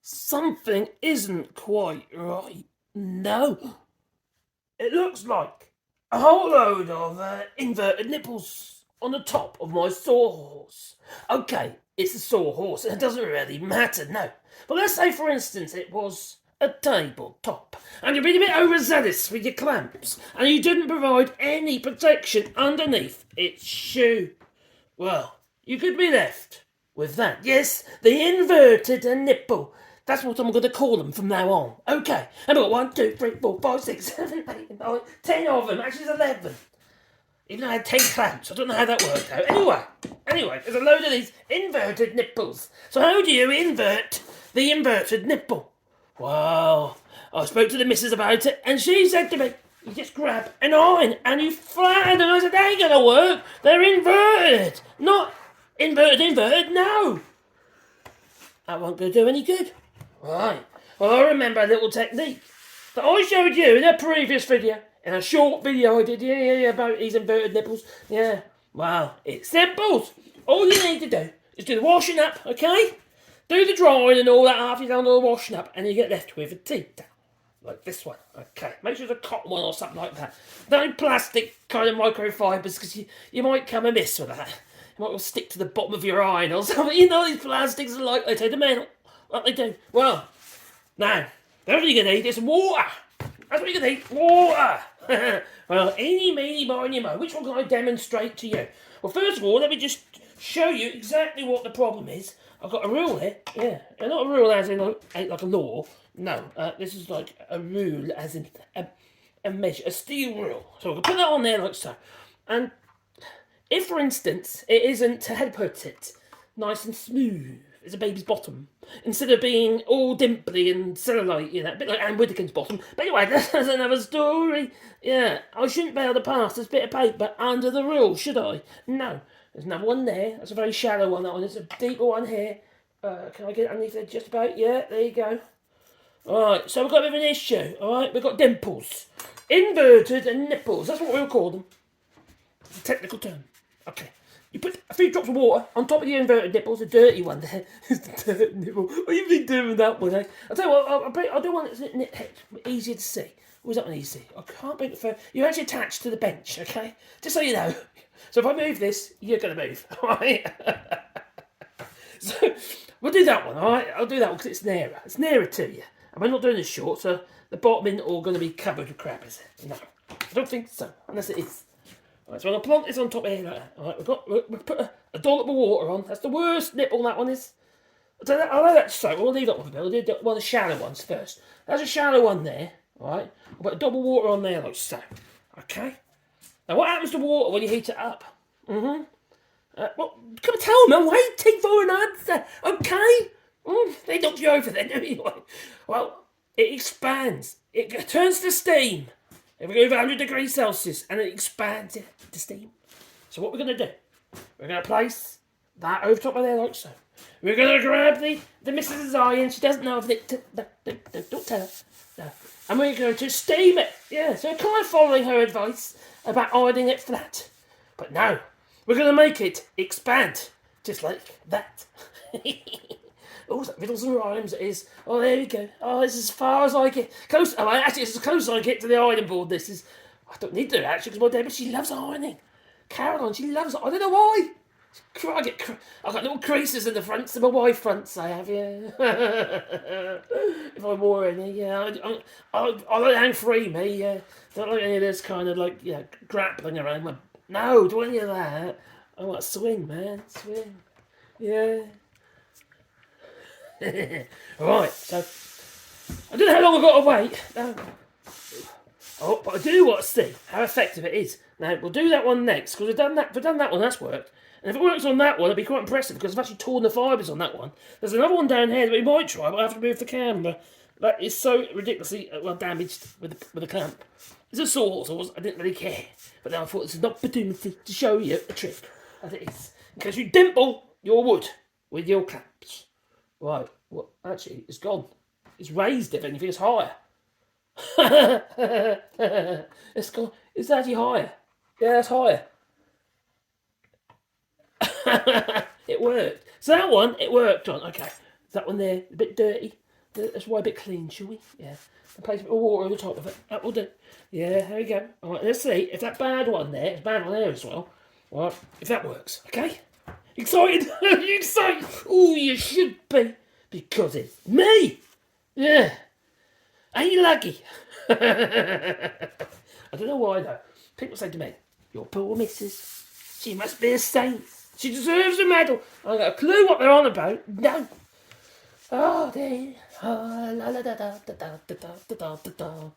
Something isn't quite right. No. It looks like a whole load of inverted nipples on the top of my sawhorse. Okay, it's a sawhorse, and it doesn't really matter, no. But let's say, for instance, it was a tabletop, and you've been a bit overzealous with your clamps, and you didn't provide any protection underneath its shoe. Well, you could be left with that. Yes, the inverted nipple. That's what I'm going to call them from now on. Okay, and I've got 1, 2, 3, 4, 5, 6, 7, 8, 9, 10 of them. Actually, it's 11. Even though I had 10 clamps. I don't know how that worked out. Anyway, there's a load of these inverted nipples. So how do you invert the inverted nipple? Well, I spoke to the missus about it, and she said to me, you just grab an iron and you flatten. And I said, that ain't going to work. They're inverted. Not inverted, no. That won't go do any good. Right. Well, I remember a little technique that I showed you in a previous video. In a short video I did, yeah, about these inverted nipples. Yeah. Well, it's simple. All you need to do is do the washing up, okay? Do the drying and all that after you've done all the washing up, and you get left with a tea towel. Like this one, okay. Make sure it's a cotton one or something like that. No plastic kind of microfibers, because you might come amiss with that. You might stick to the bottom of your iron or something. You know these plastics are like they take the metal. What they do. Well, now, that's what you're going to need is water. That's what you're going to need, water. Well, eeny, meeny, miny, mo. Which one can I demonstrate to you? Well, first of all, let me just show you exactly what the problem is. I've got a rule here. Yeah, and not a rule as in ain't like a law. No, this is like a rule as in a measure, a steel rule. So I can put that on there like so. And if, for instance, it isn't, how to put it, nice and smooth as a baby's bottom, instead of being all dimply and cellulite, you know, a bit like Anne Whittaker's bottom. But anyway, that's another story. Yeah, I shouldn't be able to pass this bit of paper under the rule, should I? No. There's another one there. That's a very shallow one, that one. There's a deeper one here. Can I get it underneath there just about? Yeah, there you go. Alright, so we've got a bit of an issue. Alright, we've got dimples. Inverted nipples. That's what we'll call them. It's a technical term. Okay. You put a few drops of water on top of the inverted nipples, a dirty one there. It's the dirty nipple. What have you been doing with that one, eh? I'll tell you what, I'll do one that's easier to see. What's that one easy? I can't make it fair. You're actually attached to the bench, okay? Just so you know. So if I move this, you're going to move, alright? So we'll do that one, alright? I'll do that one because it's nearer. It's nearer to you. And we're not doing this short, so the bottom isn't all going to be covered with crap, is it? No. I don't think so, unless it is. Alright, so I'm going to plonk this on top of here like that. Alright, we've put a dollop of water on. That's the worst nipple that one is. I'll let that soak. We'll leave that one for a bit. We'll do one of the shallow ones first. There's a shallow one there, alright? I'll put a double water on there like so. Okay? Now what happens to water when you heat it up? Well, come and tell me, I'm waiting for an answer, okay? They knocked you over then, anyway. Well, it expands. It turns to steam. If we go over 100 degrees Celsius, and it expands it to steam. So what we're going to do, we're going to place that over top of there like so. We're going to grab the Mrs. Iron. She doesn't know of it. Don't tell her. No. And we're going to steam it. Yeah, so we're kind of following her advice about ironing it flat. But no, we're going to make it expand, just like that. Oh, that riddles and rhymes it is. Oh, there we go. Oh, it's as far as I get. Close. Oh, actually, it's as close as I get to the ironing board. This is. I don't need to do it actually because my dad, but she loves ironing. Caroline, she loves it. I don't know why. I've got little creases in the fronts of my wife fronts. I have, yeah. If I wore any, yeah. I like hang free, me. Yeah. Don't like any of this kind of like grappling around. No, do any of that. I want to swing, man. Swing. Yeah. Right, so I don't know how long I've got to wait. But I do want to see how effective it is. Now we'll do that one next because we've done that one. That's worked. And if it works on that one, it'll be quite impressive because I've actually torn the fibres on that one. There's another one down here that we might try, but I have to move the camera. That is so ridiculously damaged with the clamp. It's a sawhorse. I didn't really care, but then I thought this is an opportunity to show you a trick as it is in case you dimple your wood with your clamps. Right, well, actually, it's gone. It's raised, if anything, it's higher. It's gone. It's actually higher. Yeah, it's higher. It worked. So that one, it worked on. Okay. That one there, a bit dirty. Let's wipe it clean, shall we? Yeah. And place a bit of water over the top of it. That will do. Yeah, there we go. All right, let's see if that bad one there, it's bad one there as well. All right, if that works, okay? Excited? You excited? Oh, you should be. Because it's me. Yeah. Ain't you lucky? I don't know why though. People say to me, your poor missus, she must be a saint. She deserves a medal. I ain't got a clue what they're on about. No. Oh, dear. Oh, la la da da da da da da da da da.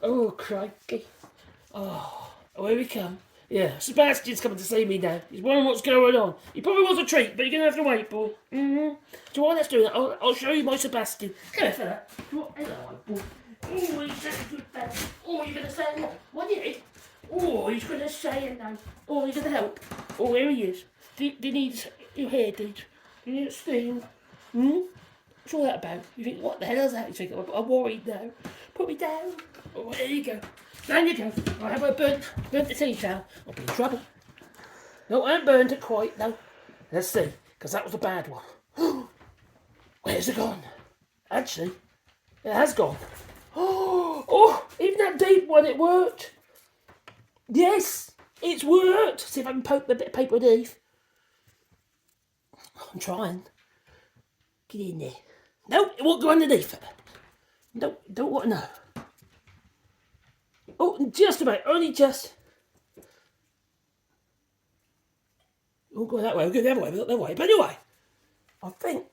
Oh, crikey. Oh, here we come. Yeah, Sebastian's coming to see me now. He's wondering what's going on. He probably wants a treat, but you're going to have to wait, boy. Mm-hmm. So while let's do that, I'll show you my Sebastian. Come here, fella. Hello, boy. Oh, he's such a good fella. Oh, you're going to say hello? What did he? Oh, he's going to say hello. Oh, he's going to help. Oh, here he is. Do you need your hair, dude? Do you need a steam? Hmm? What's all that about? You think, what the hell is that? You think, I'm worried now. Put me down. Oh, there you go. Down you go. I have burnt the tea towel. I'll be in trouble. No, I haven't burnt it quite, no. Let's see, because that was a bad one. Where's it gone? Actually, it has gone. Oh, even that deep one, it worked. Yes, it's worked. See if I can poke the bit of paper underneath. I'm trying. Get in there. No, it won't go underneath it. No, don't want to know. Oh, just about, only just. We'll go that way, we'll go the other way, that way. But anyway, I think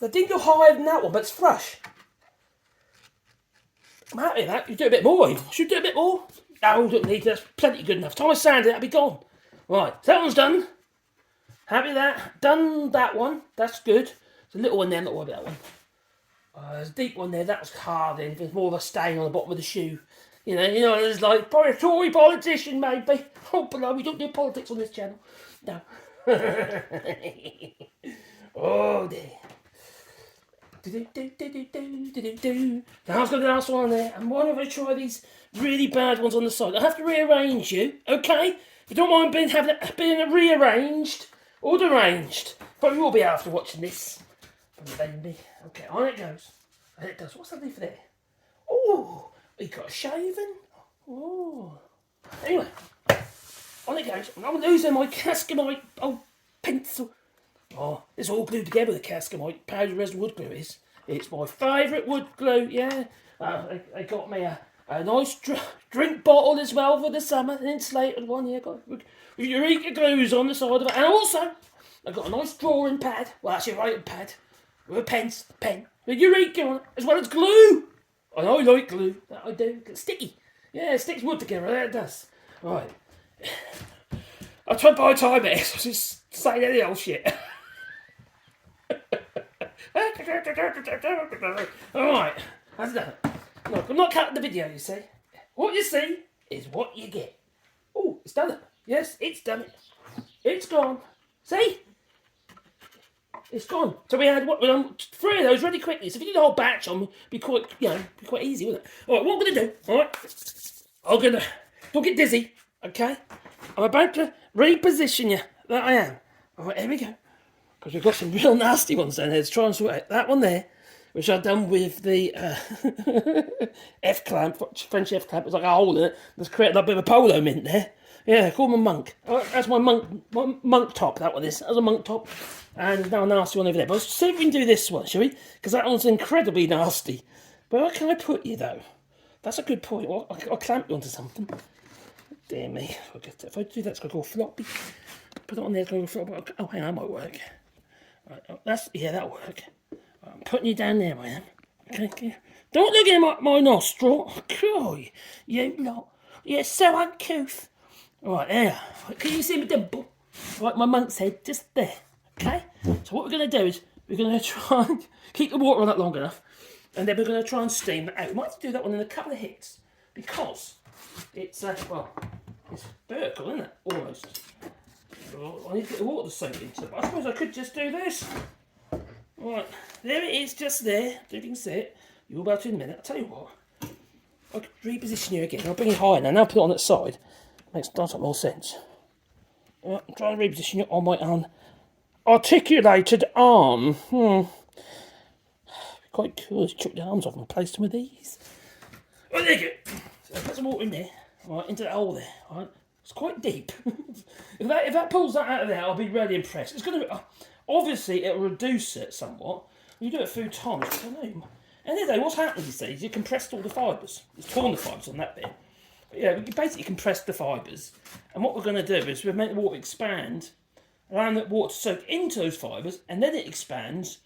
I didn't go higher than that one, but it's flush. I'm happy with that. You do a bit more, even. Should do a bit more. No, don't need to. That's plenty good enough. Time I sand it, that'll be gone. Right, so that one's done. Happy with that. Done that one. That's good. There's a little one there, not worried about that one. There's a deep one there, that was hard in. There's more of a stain on the bottom of the shoe. You know, there's like, probably a Tory politician maybe. Oh, but no, we don't do politics on this channel. No. Oh dear. Now I've got the last one there, and why don't I try these really bad ones on the side? I have to rearrange you, okay? If you don't mind being rearranged or deranged, probably will be after watching this. Baby. Okay, on it goes. And it does. What's underneath there? Oh, he got a shaving. Oh. Anyway, on it goes. I'm losing my Cascamite pencil. Oh, it's all glued together with the Cascamite powder resin wood glue is. It's my favourite wood glue, yeah. They got me a nice drink bottle as well for the summer, an insulated one, yeah. Got with Eureka glues on the side of it. And also, I got a nice drawing pad. Well, actually a writing pad. With a pen, with Eureka on it, as well as glue. And I like glue, that I do. It's sticky. Yeah, it sticks wood together, that it does. Right. I tried by the time it is, I was just saying any old shit. Alright, that's done it. Look, I'm not cutting the video, you see. What you see is what you get. Oh, it's done it. Yes, it's done it. It's gone. See? It's gone. So we had 3 of those really quickly. So if you did a whole batch on, be quite easy, wouldn't it? All right, what I'm going to do, all right, don't get dizzy, okay? I'm about to reposition you. That I am. All right, here we go. Because we've got some real nasty ones down here to try and sort out. That one there, which I've done with the F-clamp, French F-clamp. It's like a hole in it. Let's create a bit of a polo mint there. Yeah, call my monk. That's my monk top, that one is. That's a monk top. And there's now a nasty one over there. But let's see if we can do this one, shall we? Because that one's incredibly nasty. Where can I put you, though? That's a good point. Well, I'll clamp you onto something. Dear me. If I do that, it's going to go floppy. Put it on there, it's going to go floppy. Oh, hang on, that might work. Right, that'll work. Right, I'm putting you down there, I am. Okay. Don't look at my nostril. God, you lot. You're so uncouth. Right, there. Can you see my dimple? Right, my monk's head, just there. Okay? So what we're going to do is, we're going to try and keep the water on that long enough, and then we're going to try and steam that out. We might have to do that one in a couple of hits, because it's, it's vertical, isn't it? Almost. So I need to get the water to soak into it, but I suppose I could just do this. Right, there it is, just there. If you can see it, you're about to in a minute. I'll tell you what, I'll reposition you again. I'll bring it higher now put it on that side. Makes more sense. Right, I'm trying to reposition you on my articulated arm. quite cool. Just chuck the arms off and replace them with these. Well, there you go. So put some water in there, right, into that hole there, right. It's quite deep. if that pulls that out of there, I'll be really impressed. It's going to obviously it'll reduce it somewhat. You do it a few times. I don't know. And then what's happened these days? You compressed all the fibres. It's torn the fibres on that bit. But yeah, we basically compressed the fibres. And what we're going to do is we're make the water expand, allowing the water to soak into those fibres, and then it expands,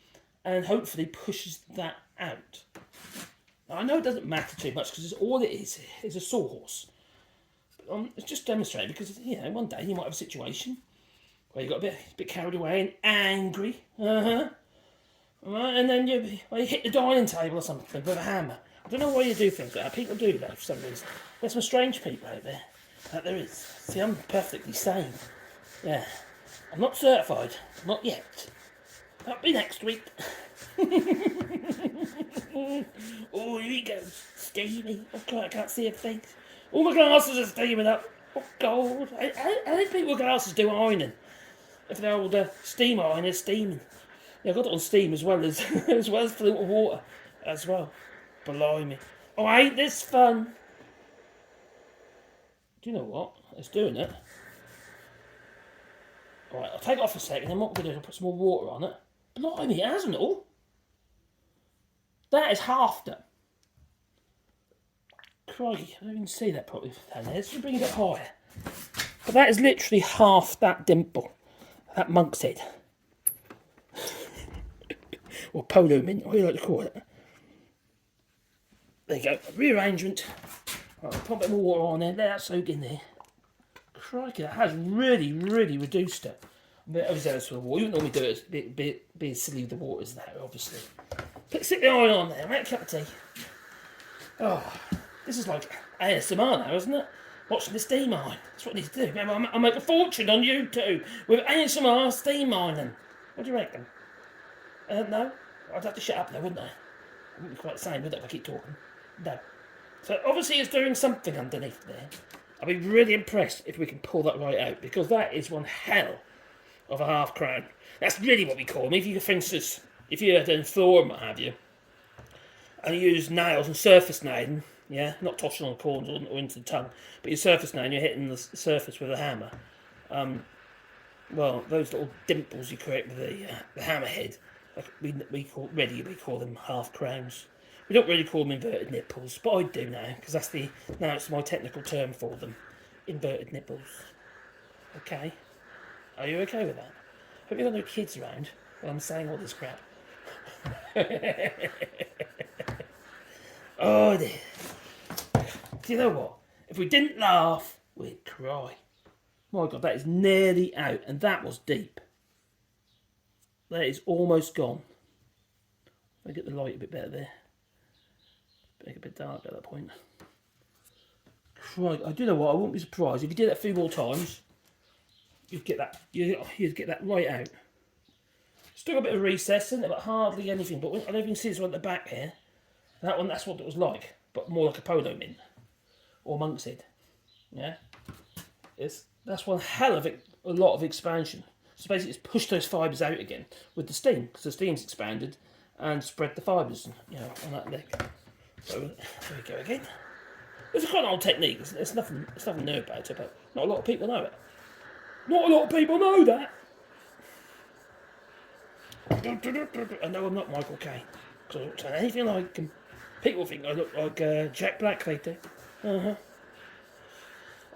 and hopefully pushes that out. Now, I know it doesn't matter too much because all it is a sawhorse. It's just demonstrating because, one day you might have a situation where you got a bit carried away and angry, right, and then you hit the dining table or something with a hammer. I don't know why you do things like that. People do that for some reason. There's some strange people out there. That there is. See, I'm perfectly sane. Yeah, I'm not certified, not yet. That'll be next week. Oh, here he goes, steamy. Oh God, I can't see a thing. All my glasses are steaming up. Oh God! How do people with glasses do ironing? If they're old steam iron, steaming. Yeah, I got it on steam as well as as well as the little water as well. Blimey! Oh, ain't this fun? Do you know what? It's doing it. All right, I'll take it off a second. Then what we're going to do is I'll put some more water on it. Blimey, it hasn't all. That is half done. Crikey, I don't even see that properly down there. Let's bring it a bit higher. But that is literally half that dimple. That monk's head. Or polo mint, what do you like to call it? There you go, rearrangement. Right, I'll put a bit more water on there, let that soak in there. Crikey, that has really, really reduced it. A bit overzealous for the water. You wouldn't normally do it, be as silly with the water as that, obviously. Stick the iron on there, make a cup of tea. Oh, this is like ASMR now, isn't it? Watching the steam iron. That's what I need to do. Maybe I'll make a fortune on YouTube with ASMR steam ironing. What do you reckon? No? I'd have to shut up though, wouldn't I? It wouldn't be quite the same, would it, if I keep talking? No. So obviously it's doing something underneath there. I'll be really impressed if we can pull that right out, because that is one hell of a half crown. That's really what we call them. If you, for instance, if you're doing floor and what have you, and you use nails and surface nailing, yeah, not tossing on corners or into the tongue, but your surface nailing, you're hitting the surface with a hammer. Well, those little dimples you create with the hammer head, we call them half crowns. We don't really call them inverted nipples, but I do now, because now it's my technical term for them. Inverted nipples. Okay? Are you okay with that? Hope you've got no kids around while I'm saying all this crap. Oh dear. Do you know what? If we didn't laugh, we'd cry. My God, that is nearly out, and that was deep. That is almost gone. I'll get the light a bit better there. Make it a bit dark at that point. Right, I do know what, I wouldn't be surprised if you did that a few more times. You'd get that. You'd get that right out. Still got a bit of recess in it, but hardly anything. But I don't even see this one at the back here. That one, that's what it was like, but more like a polo mint or monk's head. Yeah, that's one hell of a lot of expansion. So basically, it's pushed those fibres out again with the steam, because the steam's expanded and spread the fibres, on that leg. So there we go again. It's quite an old technique. It's nothing new about it, but not a lot of people know it. Not a lot of people know that. I know I'm not Michael Caine, because I don't sound anything like him. People think I look like Jack Black, they do. I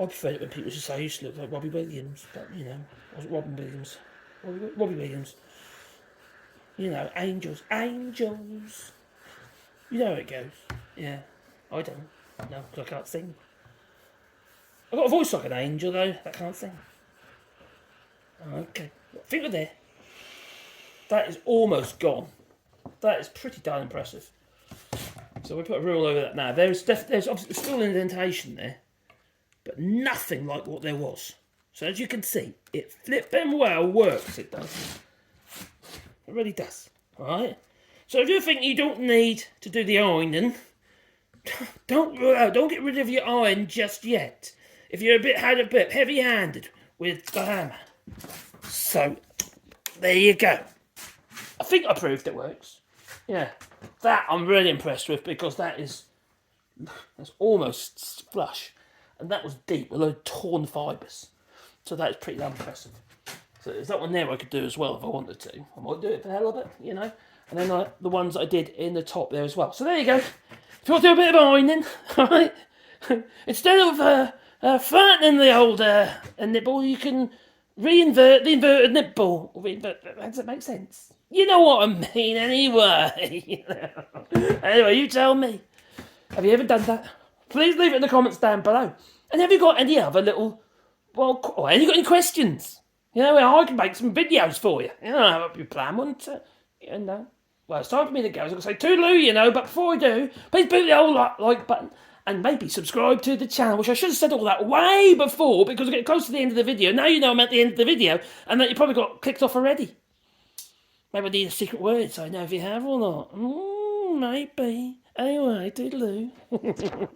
prefer it when people just say I used to look like Robbie Williams, but I wasn't Robin Williams. Robbie Williams. Angels. You know how it goes. Yeah, I don't. No, because I can't sing. I've got a voice like an angel, though. I can't sing. Okay. Think of there. That is almost gone. That is pretty darn impressive. So we put a rule over that now. There's obviously still an indentation there, but nothing like what there was. So as you can see, it flipping well works. It does. It really does. All right. So if you think you don't need to do the ironing, don't get rid of your iron just yet. If you're a bit heavy-handed with the hammer. So there you go. I think I proved it works. Yeah, that I'm really impressed with, because that's almost flush, and that was deep with a load of torn fibres. So that is pretty damn impressive. So there's that one there I could do as well if I wanted to. I might do it for the hell of it, you know. And then the ones I did in the top there as well. So there you go. If you want to do a bit of ironing, all right, instead of flattening the old nipple, you can reinvert the inverted nipple. Does that make sense? You know what I mean, anyway. Anyway, you tell me. Have you ever done that? Please leave it in the comments down below. And have you got any other little, well, have you got any questions? You know, I can make some videos for you. You know, I hope you plan one to, you know. Well, it's time for me to go. I was going to say toodaloo, you know, but before I do, please beat the old like button and maybe subscribe to the channel, which I should have said all that way before, because we're getting close to the end of the video. Now you know I'm at the end of the video and that you probably got clicked off already. Maybe I need a secret word so I know if you have or not. Maybe. Anyway, toodaloo.